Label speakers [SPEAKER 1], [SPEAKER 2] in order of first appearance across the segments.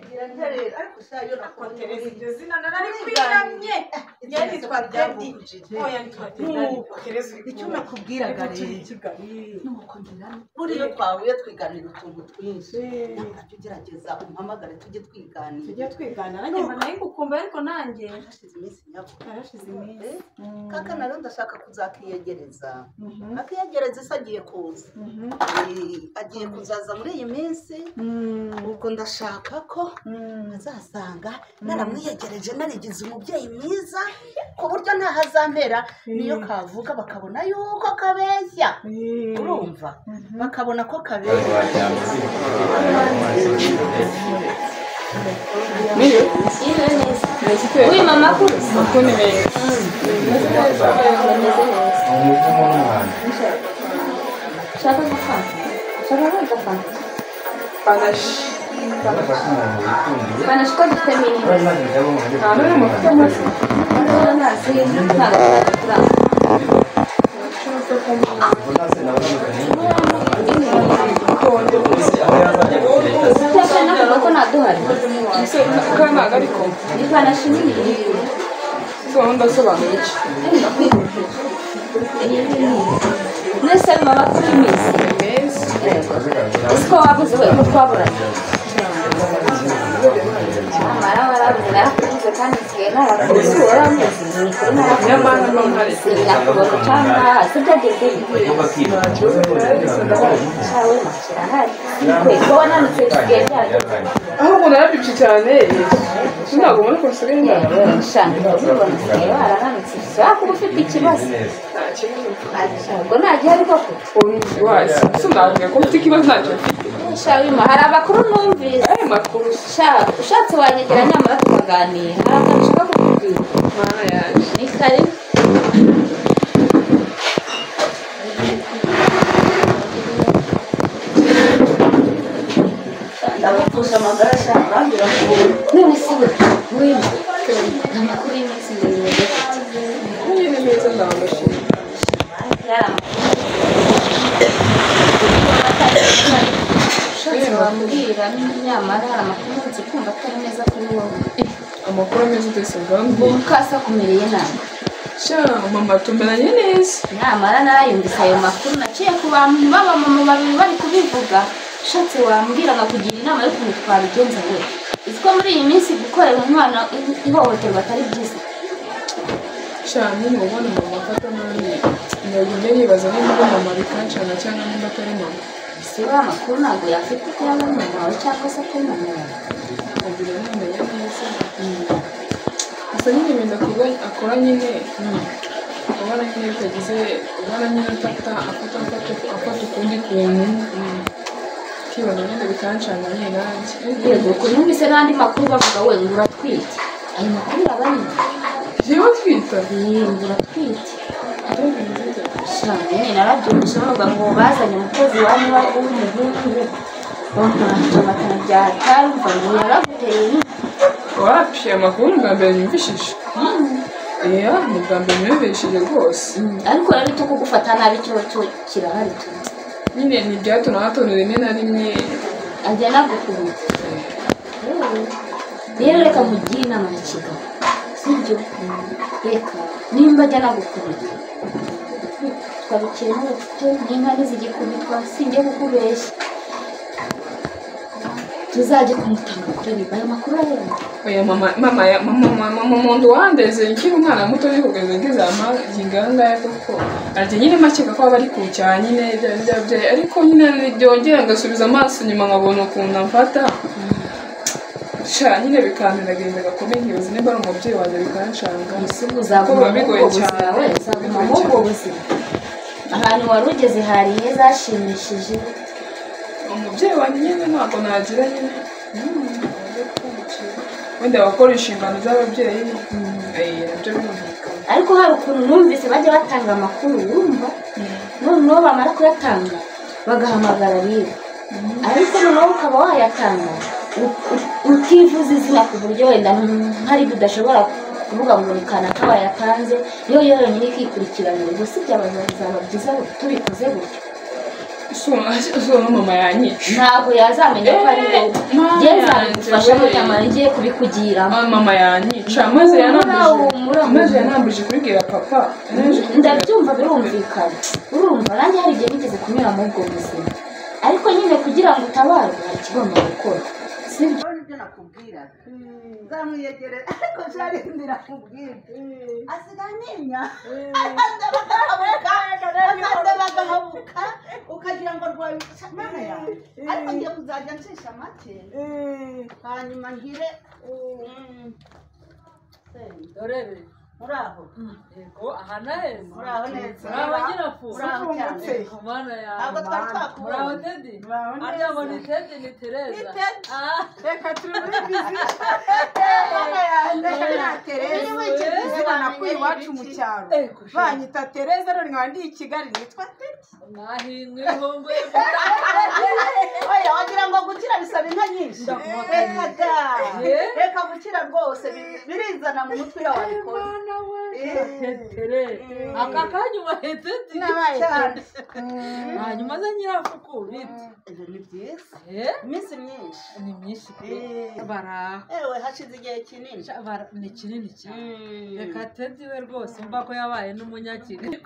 [SPEAKER 1] gira nterera ariko shayo
[SPEAKER 2] nakotereza iryo zina narari kwiramye yari twabyabu oya nitwatereza
[SPEAKER 1] icyo nakubwiraga rero nuko ndirana buriyo twahuye twiganira utuntu twinshi nabyo gerageza umpamagare tujye twiganira
[SPEAKER 2] nanjye mba nayo gukumba ariko nanjye
[SPEAKER 1] hashize iminsi nyako
[SPEAKER 2] harashize iminsi
[SPEAKER 1] kaka naro ndashaka kuzakiyegereza akiyegereza isa agiye kuza agiye kuzaza muri iyi minsi ubwo ndashaka ko azasanga naramwiyegereje narigize umubyeyi mwiza ku buryo ntahazampera niyo kavuga bakabona yuko kabeshya urumva bakabona ko kabeshya
[SPEAKER 3] Oui, mama kuri.
[SPEAKER 4] Makuni meza.
[SPEAKER 3] Shaka gufata. Shaka gufata.
[SPEAKER 4] Panache.
[SPEAKER 3] Panache ko dufite mini.
[SPEAKER 4] Ntabwo ari amavuta masa. Ntabwo ariko
[SPEAKER 3] ni panache nini.
[SPEAKER 4] ndasobanura iki
[SPEAKER 3] Nese mama kuri misi. Usko wabuze we ko twaburanye. Amara warabuze narakuze kandi sigena narakuze waramuze ni kuri narakuze.
[SPEAKER 4] Nyamara no ntari.
[SPEAKER 3] Nakubona cyangwa sibageze Chawe makira hari. Ko wananutse kigenda.
[SPEAKER 4] ahubwo narabyutse cyane ntabwo mbona ko nsigaye ndara
[SPEAKER 3] Shanga ubona rero arananutse. Sakuba ufite ikibazo. Ubwo nagiye ariko
[SPEAKER 4] wasi sinavuga ko mfite ikibazo ntacyo
[SPEAKER 3] Shawima hari abakuru numvise.
[SPEAKER 4] ayo makuru
[SPEAKER 3] Ushatse wanyegera nyamara tukaganira. Hari akantu ushaka kukubwira.
[SPEAKER 4] mana yaje
[SPEAKER 3] Ni kare.
[SPEAKER 1] ndabapfusha amagara ashaka ngira ngo
[SPEAKER 3] None se we amakuru y'iminsi miremire.
[SPEAKER 4] nyine neza ndabashimira
[SPEAKER 3] Ushatse wambwira nyamara hari amakuru nzi kumva atari meza kuri wowe.
[SPEAKER 4] amakuru ameze utese bwangu
[SPEAKER 3] Mukasa kumereye nabi.
[SPEAKER 4] sha mama tumeranye neza
[SPEAKER 3] Nyamara narayumvise ayo makuru naciye ku bantu baba mama babiri bari kubivuga. Ushatse wambwira nkakugira inama yo kuntu twabigenza we. Iziko muri iyi minsi gukorera umwana ihohoterwa atari byiza.
[SPEAKER 4] sha nyine ubona mama afata nabi nyagumye nibaza niba mama bikancana cyangwa niba atari mama
[SPEAKER 3] Si wa makuru ntabwo yafite ko yaba ari mama wawe cyangwa se ko ari mama wawe.
[SPEAKER 4] kugira ntamenya neza gusa nyine ibintu akora nyine ubona nyine bitagize ubona nyine afata ukundi kuntu kibona nyine bikancana nyine nanjye
[SPEAKER 3] Yego ko numvise n'andi makuru bavuga we ngo uratwite. Ayo makuru yaba ari
[SPEAKER 4] jewe twita
[SPEAKER 3] ngo uratwite. Shanga nyine narabyumvise bavuga ngo bazanye umukozi wanyu w'umuhungu. Bamwanje amatana bya tarumva ngo yaraguteye.
[SPEAKER 4] wapi amakuru bwa mbere yumvishije iya ni bwa mbere yumvishije rwose
[SPEAKER 3] Ariko rero cyo kugufata nabi cyo kirahari tu.
[SPEAKER 4] nyine ni ibya hato na hato rimwe na rimwe
[SPEAKER 3] Ajya nagukubita. Rero reka mugire inama y'ikigabo. Sibyo? Reka nimba ajya nagukubita. Twabikira n'ubufite n'inka ntizigikubitwa sinjye kukubeshya. Tuzajya kumutanga kuri riba ayo makuru rero.
[SPEAKER 4] oya mama umuntu wandeze nkiri umwana muto uri kugeza ngize amaginganga ya koko arya nyine makeka ko aba ari ku cya nyine byabyaye ariko nyine byongera ngasubiza amaso inyuma nkabona ukuntu amfata sha nyine bikantagenda gakomeye nkibaza niba ari umubyeyi wanjye bikancanga
[SPEAKER 3] Kuko biba bigoye cyane ubwo buzima. Ahantu wari ugeze hari heza hashimishije.
[SPEAKER 4] umubyeyi wanjye nyine ntabwo nagira nyine wenda wakora inshingano z'ababyeyi nabyo birumvikana
[SPEAKER 3] Ariko hari ukuntu numvise bajya batanga amakuru urumva noneho bamara kuyatanga bagahamagara rero ariko noneho ukaba wayatanga utivuza izina ku buryo wenda hari udashobora kuvuga ngo ni kanaka wayatanze, yo yonyine ikikurikirana. Ubwo si byaba byiza tubikoze gutyo.
[SPEAKER 4] so mama yanyica
[SPEAKER 3] ntabwo yazamenya ko ari wowe njye nzabigufasha mutamara ngiye kubikugiramo
[SPEAKER 4] mama yanyica maze yanambuje kubibwira papa
[SPEAKER 3] ndabyumva birumvikana urumva nanjye hari igihe nigeze kunyura muri ubwo buzima ariko nyine kugira ngo utabarwe hari ikigomba gukora sibyo
[SPEAKER 1] ibyo nakubwira nzamwiyegere ariko cyari ndirakubwira asigaye ninya akande bagahabuka ukagira ngo rwaye mana yawe ariko ngiye kuzajya ncisha make hanyuma ngire
[SPEAKER 2] dorere
[SPEAKER 1] muraho
[SPEAKER 2] yego aha naheza
[SPEAKER 1] muraho neza
[SPEAKER 2] muraho nyirafu
[SPEAKER 1] muraho cyane
[SPEAKER 2] mana yawe
[SPEAKER 1] ntabwo twari twakubonye
[SPEAKER 2] muraho tedi arya ngo ni tedi ni tereza
[SPEAKER 5] reka turi muri bizi izina nakuye iwacu mu cyaro banyita tereza none nkaba ndi i kigali nitwa tedi
[SPEAKER 2] mwahingwe ihunguye
[SPEAKER 1] oya wagira ngo gukira bisaba inka nyinshi reka da reka gukira rwose birizana mu mutwe iyo wabikoze
[SPEAKER 2] aka kanyuma tedi
[SPEAKER 1] cyane
[SPEAKER 2] hanyuma ze nyirafuku bite
[SPEAKER 1] ibyo ni byiza iminsi myinshi
[SPEAKER 2] ni myinshi baraho
[SPEAKER 1] ewe hashize igihe kinini
[SPEAKER 2] ni kinini cyane reka tedi we rwose mva ko yabaye n'umunyakigali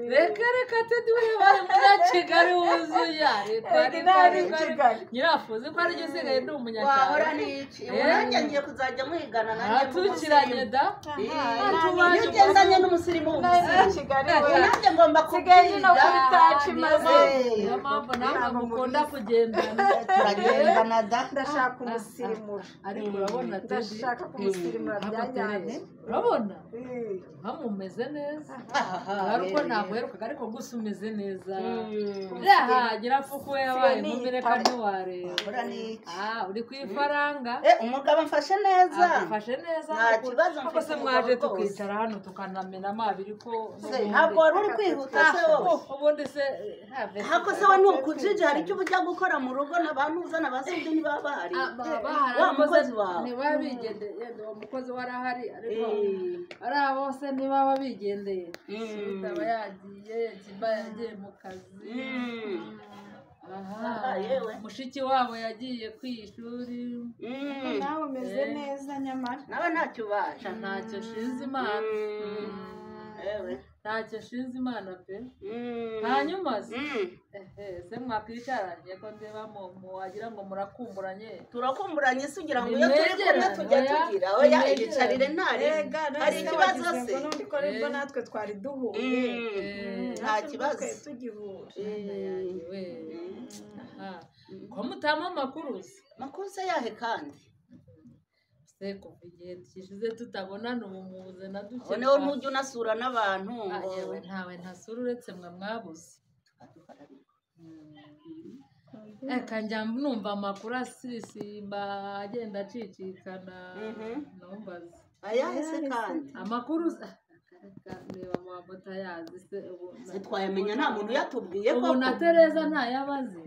[SPEAKER 2] reka tedi we yabaye umunyakigali wuzuye reka nyirafuzi ko aribyo usigaye ndi umunyakigali
[SPEAKER 1] wahora n'iki nanjye ngiye kuzajya muhigana nanjye
[SPEAKER 2] tukiranye da
[SPEAKER 1] iyo ugendanye n'umusirimu
[SPEAKER 5] kigali
[SPEAKER 1] nanjye ngomba
[SPEAKER 5] no kuri taci maze
[SPEAKER 2] niyo mpamvu nawe mukunda kugendana
[SPEAKER 1] turagendana da
[SPEAKER 5] ndashaka umusirimura
[SPEAKER 2] ariko urabona tedi
[SPEAKER 5] ndashaka kumusirimura byajyanye
[SPEAKER 2] urabona nkamumeze neza ariko ntabwo herukaga ariko gusa umeze neza nyirafuku we yabaye inkumi reka ntiwareba uri ku ifaranga
[SPEAKER 1] umugabo mfashe neza
[SPEAKER 2] mfashe neza
[SPEAKER 1] nta kibazo
[SPEAKER 2] kuko se mwaje tukicara hano tukanamena amabiri ko
[SPEAKER 1] ntabwo wari uri kwihuta se wowe
[SPEAKER 2] ubundi se
[SPEAKER 1] hako se we ntukujije hari icyo ujya gukora mu rugo n'abantu uzana basibye niba bahari wa mukozi wawe
[SPEAKER 2] niba bigendeye uwo mukozi warahari ariko ariya bose ntibaba bigendeye utaba yagiye kiba yagiye mu kazi mushiki wabo yagiye ku ishuri
[SPEAKER 5] nawe umeze neza nyamara
[SPEAKER 1] nawe ntacyo ubasha
[SPEAKER 2] ntacyo shinze imana ntacyo shinze imana pe hanyuma se mwakwicaranye ko ndeba wagira ngo murakumburanye
[SPEAKER 1] turakumburanye se ugira ngo iyo turi kumwe tujya tugira oya ibicarire ntari hari ikibazo se
[SPEAKER 5] ko nibwo natwe twari duhuye
[SPEAKER 1] nta kibazo
[SPEAKER 5] tugihura
[SPEAKER 2] ko mutama amakuru
[SPEAKER 1] se yahe kandi
[SPEAKER 2] se kuva igihe gishize tutabonana ubu muze na duke
[SPEAKER 1] noneho ntujya unasura n'abantu
[SPEAKER 2] yewe ntawe ntasura uretse mwe mwabuze reka njya numva amakuru asirisimba agenda acicikana numbaze
[SPEAKER 1] ayahe se kandi
[SPEAKER 2] amakuru reba mpamvu utayazi se
[SPEAKER 1] se twayamenya nta muntu uyatubwiye
[SPEAKER 2] ubu na tereza ntayabazi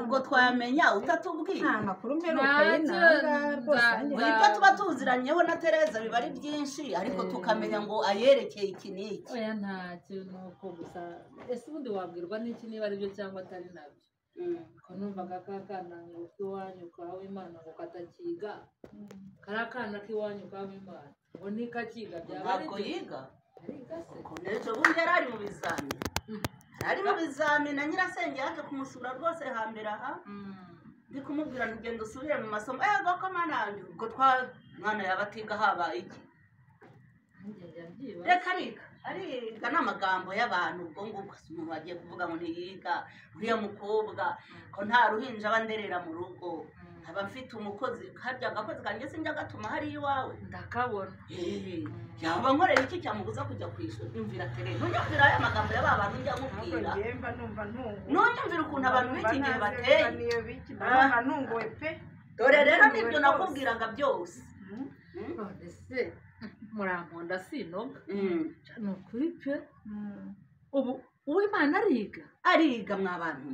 [SPEAKER 1] ubwo twayamenya utatubwiye
[SPEAKER 5] nta makuru mperuka y'inanga rwose
[SPEAKER 1] ibyo tuba tuziranyeho na tereza biba ari byinshi ariko tukamenya ngo ayerekeye iki n'iki
[SPEAKER 2] oya ntacyo ni uko gusa ese ubundi wabwirwa n'iki niba ari byo cyangwa atari nabyo ko numvaga ka kana ngo k'iwanyu kawe imana ngo katakiga kari akana k'iwanyu kawe imana ngo nikakiga byaba ari
[SPEAKER 1] ntabwo yiga ejo bundi yari ari mu bizami ari mu bizami na nyirasenge yaje kumusura rwose hambere aha ndi kumubwira ntugende usubire mu masomo ego ko mwana ubwo mwana yaba atiga habaye iki reka ariga n'amagambo y'abantu ubwo ngubwo umuntu wagiye kuvuga ngo ntiyiga uriya mukobwa ko nta ruhinja aba nderera mu rugo aba mfite umukozi harya agakozi kanjye sinjya gatuma hari iwawe
[SPEAKER 2] ndakabona
[SPEAKER 1] yaba nkorera iki cyamubuza kujya ku ishuri nyumvira tere ntunyumvira aya magambo y'aba bantu njya nkubwira ntunyumvira ukuntu abantu b'iki gihe bateye
[SPEAKER 5] ntunguwe pe
[SPEAKER 1] dore rero nibyo nakubwiraga byose
[SPEAKER 2] none se muramponda sinoga ni ukuri pe ubu uwimana ariga
[SPEAKER 1] mwa bantu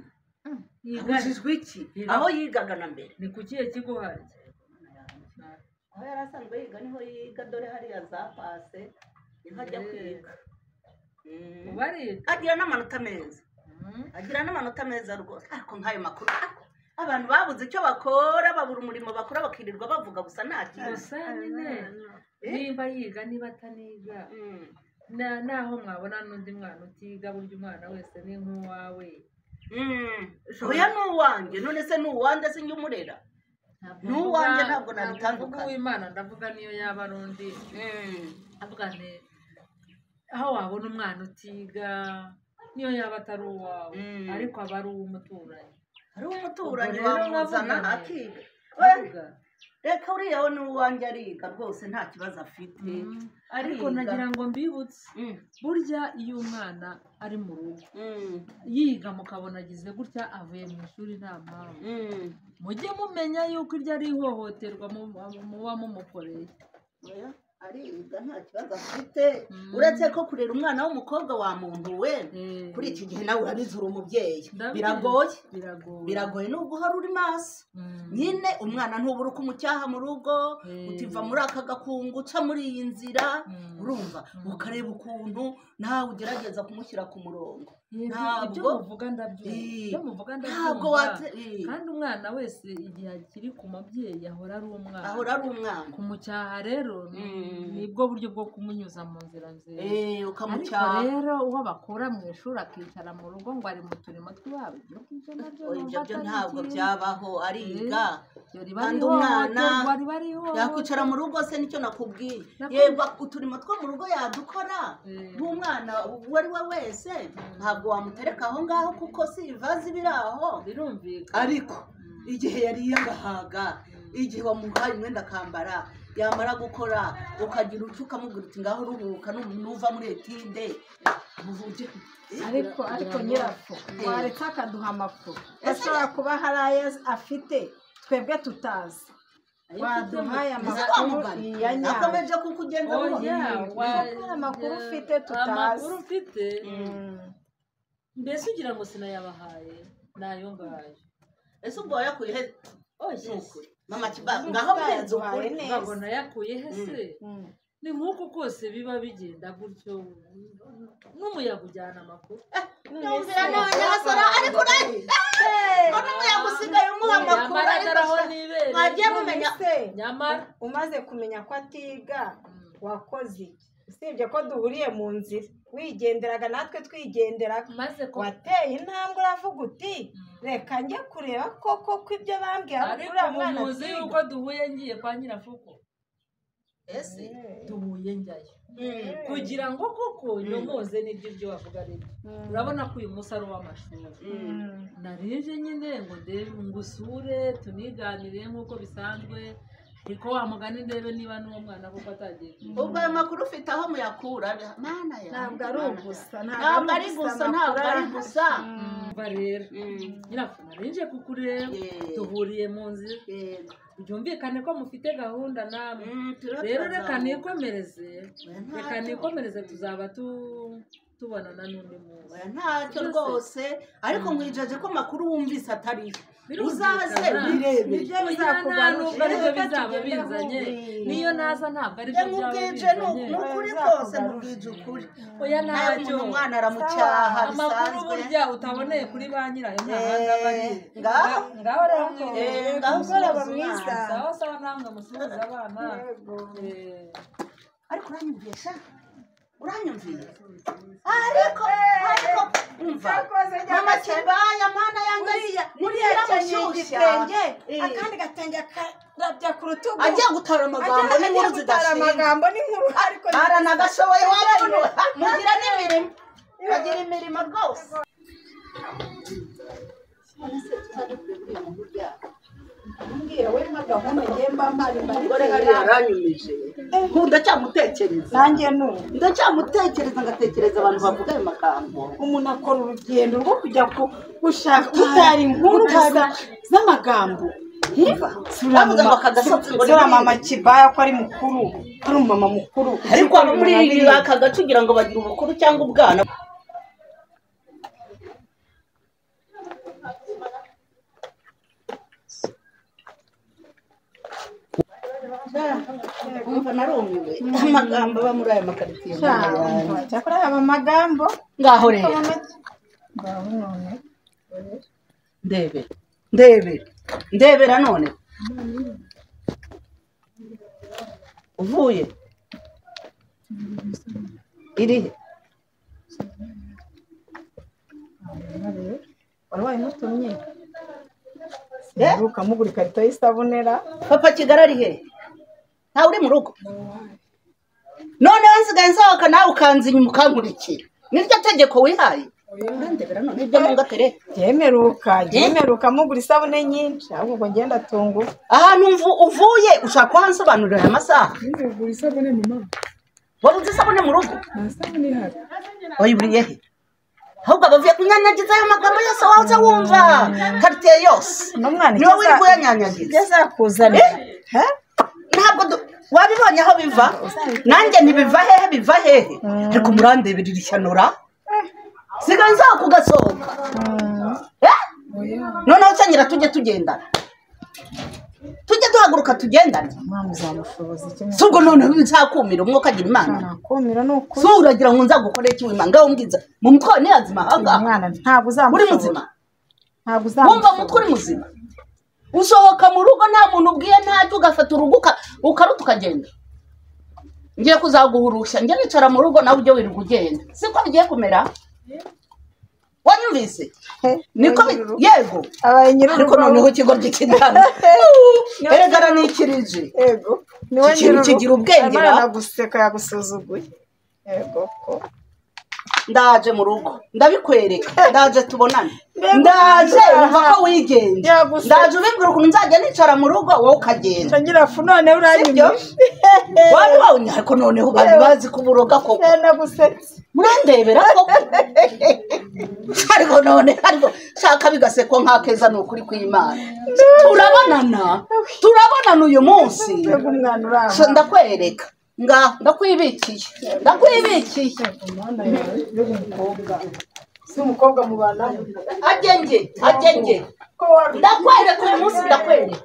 [SPEAKER 1] abujijwe iki aho yigaga na mbere
[SPEAKER 2] ni ku kihe kigo hari
[SPEAKER 1] aho yari asanzwe yiga niho yiga dore hariya za pase niho ajya kwiga
[SPEAKER 2] bariga
[SPEAKER 1] agira n'amanota meza agira n'amanota meza rwose ariko nk'ayo makuru abantu babuze icyo bakora babura umurimo bakora bakirirwa bavuga gusa nta kintu
[SPEAKER 2] gusa nyine niba yiga niba ataniga naho mwabona n'undi mwana utiga burya umwana wese ni nk'uwawe
[SPEAKER 1] oya ni uwanjye none se ni uwanjye se njye umurera ni uwanjye ntabwo nabitandukanye
[SPEAKER 2] uw'Imana ndavuga niyo yaba ari undi avuga nti aho wabona umwana utiga niyo yaba atari uwawe ariko aba ari uw'umuturanyi
[SPEAKER 1] ari uw'umuturanyi wamuzana akiga reka uriya we ni uwanjye ariga rwose nta kibazo afite
[SPEAKER 2] ariko nagira ngo mbibutse burya iyo umwana ari mu rugo yiga mukabona agize gutya avuye mu ishuri nta mpamvu mujye mumenya yuko iryo ari ihohoterwa muba mumukoreye
[SPEAKER 1] ariga nta kibazo afite uretse ko kurera umwana w'umukobwa wa muntu we kuri iki gihe nawe urabizi uri umubyeyi biragoye nubwo uhora uri maso nyine umwana ntubura uko umucyaha mu rugo utiva muri aka gakungu uca muri iyi nzira urumva ukareba ukuntu nawe ugerageza kumushyira ku murongo
[SPEAKER 2] ibyo muvuga ndabyumva kandi umwana wese igihe akiri ku mubyeyi ahora ari umwana kumucyaha rero nibwo buryo bwo kumunyuza mu nzira nziza ariko rero uwo bakura mu ishuri akicara mu rugo ngo ari mu turimo tw'iwabo
[SPEAKER 1] ibyo byo ntabwo byabaho ariga kandi umwana yakwicara mu rugo se nicyo nakubwiye yego uturimo two mu rugo yadukora nk'umwana uwo ari we wese ntabwo wamutereka aho ngaho kuko si ivazi biri aho ariko igihe yariye agahaga igihe wamuhaye umwenda akambara yamara gukora ukagira ucyo ukamubwira uti ngaho uruhuka nuva muri etide
[SPEAKER 5] ariko nyirapfu waretse akaduha amakuru ashobora kuba hari ayo afite twebwe tutazi waduhaye amakuru ya nyayo
[SPEAKER 1] akomeje kukugenda
[SPEAKER 5] amakuru ufite tutazi
[SPEAKER 2] mbese ugira ngo sinayabahaye nayo ngayo
[SPEAKER 1] ese ubwo wayakuye he mama kibazo ngaho mpenze ukuri
[SPEAKER 2] ntabwo nayakuye he se ni nk'uko kose biba bigenda gutyo n'umuyaga ujyana amakuru
[SPEAKER 1] yumvira none hasora ariko n'umuyaga usigaye umuha amakuru
[SPEAKER 2] ariko
[SPEAKER 1] mwagiye mumenya
[SPEAKER 2] nyamara
[SPEAKER 5] umaze kumenya ko atiga wakoze usibye ko duhuriye mu nzira wigenderaga natwe twigenderaga wateye intambwe uravuga uti reka njye kureba koko ko ibyo bambwiye
[SPEAKER 2] ariko muzi yuko duhuye ngiye kwa nyirafuko ese duhuye njyayo kugira ngo koko nyomoze n'ibyo byo wavuga rero urabona ko uyu munsi ari uw'amashuri narije nyine ngo ndebe ngusure tuniganire nk'uko bisanzwe ariko wa mugani ndebe niba n'uwo mwana kuko atagiye
[SPEAKER 1] ubwo ayo makuru ufite aho muyakura mana ya
[SPEAKER 5] ntabwo ari ugusa
[SPEAKER 1] ntabwo ari gusa
[SPEAKER 2] mva rero nyirafu narinje kukureba duhuriye mu nzira byumvikane ko mufite gahunda namwe rero reka nikomereze tuzaba tubonana n'undi munsi
[SPEAKER 1] ntacyo rwose ariko nkwijeje ko amakuru wumvise atariyo uzaze birebe
[SPEAKER 2] nibyo bizakugaruka aribyo bizaba bizanye niyo naza ntabwo aribyo byaba bizanye
[SPEAKER 1] ni ukuri rwose mubwije ukuri
[SPEAKER 2] oya ntacyo
[SPEAKER 1] umwana aramucyaha
[SPEAKER 2] amakuru burya utaboneye kuri ba nyirayo ntahanga bari ngaho rero
[SPEAKER 5] ngaho mwiza
[SPEAKER 2] sawa namwe musubiza abana
[SPEAKER 1] ariko uranyumvisha uranyumviye ariko umva mama kibaya mana yanjye
[SPEAKER 5] muriya igitenge akandi gatenge karabya ku rutugu
[SPEAKER 1] agiye gutara amagambo n'inkuru zidashinga
[SPEAKER 5] ariko
[SPEAKER 1] aranagashoboye wabona mugira n'imirimo bagira imirimo rwose
[SPEAKER 5] mbwira we nk'agahunda ngemba mpari
[SPEAKER 1] umugore hariya aranyumije ndacyamutekereza
[SPEAKER 5] nanjye n'ubu
[SPEAKER 1] ndacyamutekereza ngatekereza abantu bavuga ayo magambo
[SPEAKER 5] umuntu akora urugendo rwo kujya gushaka gutara inkuru z'amagambo sura mama kibaya ko ari mukuru ari umumama mukuru
[SPEAKER 1] ariko abo muri ibi aka gace ugira ngo bagire ubukuru cyangwa ubwana umva narumiwe amagambo aba muri aya makaritsiye
[SPEAKER 5] cyakora aba magambo
[SPEAKER 1] ngaho rero
[SPEAKER 5] ngaho none
[SPEAKER 1] ndebera none uvuye irihe
[SPEAKER 5] wari wayimutumye ukamugura ikarito y'isabunera
[SPEAKER 1] papa Kigali ari he ntawe uri mu rugo noneho nsigaye nsohoka nawe ukanza inyuma ukankurikira niryo tegeko wihaye ndebera none ibyo mungatere
[SPEAKER 5] byemeruka mugura isabune nyinshi ahubwo ngenda tungu
[SPEAKER 1] ahantu uvuye ushaka kuhansobanurira aya masaha
[SPEAKER 4] ngura isabune mama
[SPEAKER 1] wari uzi isabune mu rugo
[SPEAKER 4] nta sabune ihari
[SPEAKER 1] wayiburiye he ahubwo abavuye kunyanyagiza ayo magambo yose waza wumva karitiye yose niwe wiri kuyanyanyagiza
[SPEAKER 5] yazakuzanira
[SPEAKER 1] ntabwo wabibonye aho biva nanjye ntibiva hehe biva hehe ariko murandebera ishanura sigaye nzaho kugasohoka noneho cyanyira tujye tugendana tujye duhaguruka tugendane si ubwo noneho nzakumira umwuka agira imana si uragira ngo nzagukorere iki w'imana ngaho mbwiza mu mutwe wawe ntiyazima ahangaha uri muzima wumva mutwe uri muzima usohoka mu rugo nta muntu ubwiye ntacyo ugafata urugo ukaruta ukagenda ngiye kuzaguhurusha njye nicara mu rugo nawe ujye wirirwa ugenda siko bigiye kumera wanyumvise niko yego ariko noneho ikigo gikindana erega nikirije
[SPEAKER 5] yego
[SPEAKER 1] niwe nyine kigira ubwenge
[SPEAKER 5] naguseka yagusuzuguye yego ko
[SPEAKER 1] ndaje mu rugo ndabikwereka ndaje tubonane ndaje uva ko wigenje ndaje ubimbwira ukuntu nzajya nicara mu rugo wowe ukagenda
[SPEAKER 5] ngira fu none uranyumvishe
[SPEAKER 1] wari wawunya ariko noneho bari bazi kuburoga koko
[SPEAKER 5] nagusetse
[SPEAKER 1] murandebera koko ariko none ariko shaka bigasekwa nk'akeza ni ukuri kw'Imana turabonana uyu munsi ndakwereka ndakwibikiye
[SPEAKER 5] si umukobwa mu bana
[SPEAKER 1] agenge ndakwereka uyu munsi ndakwereka